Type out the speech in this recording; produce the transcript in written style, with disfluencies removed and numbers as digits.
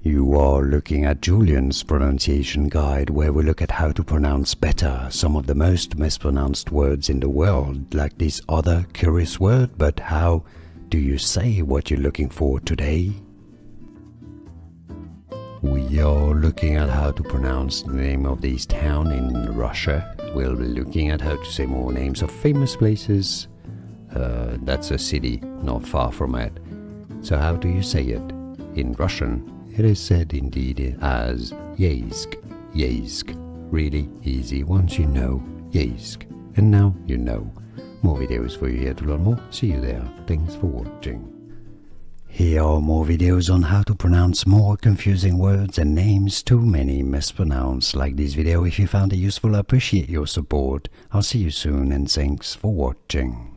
You are looking at Julian's pronunciation guide, where we look at how to pronounce better some of the most mispronounced words in the world, like this other curious word. But how do you say what you're looking for today? We are looking at how to pronounce the name of this town in Russia. We'll be looking at how to say more names of famous places. That's a city not far from it. So how do you say it? In Russian, it is said indeed as Ейск, Ейск. Really easy once you know Ейск. And now you know. More videos for you here to learn more. See you there. Thanks for watching. Here are more videos on how to pronounce more confusing words and names too many mispronounced. Like this video if you found it useful. I appreciate your support. I'll see you soon and thanks for watching.